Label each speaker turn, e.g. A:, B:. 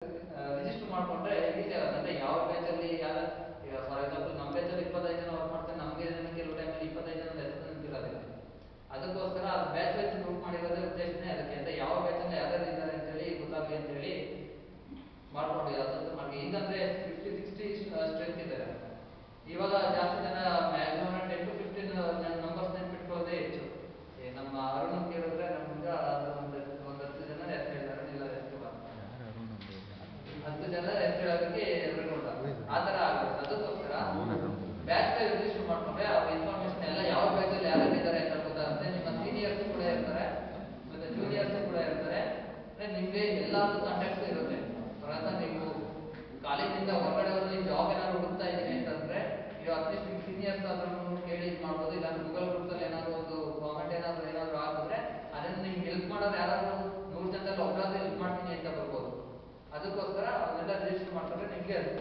A: Register ಮಾಡ್ಕೊಂಡ್ರೆ easy ಆಗುತ್ತೆ. ಅಂದ್ರೆ ಯಾವ ಬ್ಯಾಚಲ್ಲಿ ಯಾರು, ಈಗ ಫಾರ್ ಎಕ್ಸಾಂಪಲ್ ನಮ್ಮ ಬ್ಯಾಚಲ್ಲಿ 25 ಜನ ವರ್ಕ್ ಮಾಡ್ತಾರೆ, ನಮಗೆ ಕೆಲವು ಟೈಮಲ್ಲಿ 25 ಜನ ಹೆಸರು ನೆನಪಿರೋದಿಲ್ಲ. ಅದಕ್ಕೋಸ್ಕರ ಅದು ಬ್ಯಾಚ್ ವೈಸ್ ಗ್ರೂಪ್ ಮಾಡಿರೋದೇ ಉದ್ದೇಶನೇ ಅದಕ್ಕೆ, ಅಂತ ಯಾವ ಬ್ಯಾಚಲ್ಲಿ ಯಾರ್ಯಾರು ಇದ್ದಾರೆ ಅಂತೇಳಿ ಗೊತ್ತಾಗಲಿ ಅಂತೇಳಿ ಮಾಡ್ಕೊಂಡಿಲ್ಲ. ಅದಂತೂ ಮಾಡಿ ಈಗಂದ್ರೆ 50-60 ಸ್ಟ್ರೆಂತ್ ಇದ್ದಾರೆ. ಇವಾಗ ಜಾಸ್ತಿ ಜನ ಮ್ಯಾಕ್ಸಿಮಮ್ 10 to 15 ನಂಬರ್ಸ್ ನೆನ್ಪಿಟ್ಕೊಳ್ಳೋದೇ ಹೆಚ್ಚು. ನಮ್ಮ ಅರುಣ್ ಕೇಳಿದ್ರೆ ನಮ್ಗೆ ಒಂದು 10 ಜನ ಹೆಸರು ಹೇಳಿದ್ದಾರೆ, ಇಲ್ಲ ಹೆಸರು 10 ಜನ ಹೆಸರು ಹೇಳೋದಕ್ಕೆ ಎದುರುಗೊಂಡ ಆ ಥರ ಆಗುತ್ತೆ. ಅದಕ್ಕೋಸ್ಕರ ಬ್ಯಾಚ್ ವೈಸ್ ರಿಜಿಸ್ಟರ್ ಮಾಡ್ಕೊಂಡ್ರೆ ಆ ಇನ್ಫಾರ್ಮೇಶನ್ ಎಲ್ಲ ಯಾವ ಬ್ಯಾಚಲ್ಲಿ ಯಾರ್ಯಾರು ಇದ್ದಾರೆ ಅಂತ ಗೊತ್ತಾಗುತ್ತೆ. ನಿಮ್ಮ ಸೀನಿಯರ್ಸ್ ಕೂಡ ಇರ್ತಾರೆ, ಮತ್ತೆ ಜೂನಿಯರ್ಸ್ ಕೂಡ ಇರ್ತಾರೆ, ನಿಮಗೆ ಎಲ್ಲಾರ್ದು ಕಾಂಟ್ಯಾಕ್ಟ್ಸ್ ಇರುತ್ತೆ. ಫಾರ್ ನೀವು ಕಾಲೇಜಿಂದ ಹೊರಗಡೆ ಹೋಗಿ ಜಾಬ್ ಏನಾದ್ರು ಹುಡುಕ್ತಾ ಇದ್ದೀನಿ ಅಂತಂದ್ರೆ ನೀವು ಅಟ್ಲೀಸ್ಟ್ ನಿಮ್ಮ ಸೀನಿಯರ್ಸ್ ಆದ್ರೂ ಕೇಳಿ ಇದು ಮಾಡ್ಬೋದು. ಇಲ್ಲ ಗೂಗಲ್ ಗ್ರೂಪ್ಸಲ್ಲಿ ಏನಾದ್ರು ಒಂದು ಕಾಮೆಂಟ್ ಏನಾದ್ರು ಹಾಕಿದ್ರೆ ಅದನ್ನು ನಿಮ್ಗೆ ಹೆಲ್ಪ್ ಮಾಡೋರು ಯಾರಾದ್ರೂ 100 ಜನದಲ್ಲಿ ಒಬ್ಬರಾದ್ರೂ ಹೆಲ್ಪ್ ಮಾಡ್ತೀನಿ ಅಂತ ಬರ್ಬೋದು. ಅದಕ್ಕೋಸ್ಕರ ಅವನ್ನೆಲ್ಲ ರಿಜಿಸ್ಟರ್ ಮಾಡ್ಕೊಂಡ್ರೆ ನಿಮಗೆ ಅದು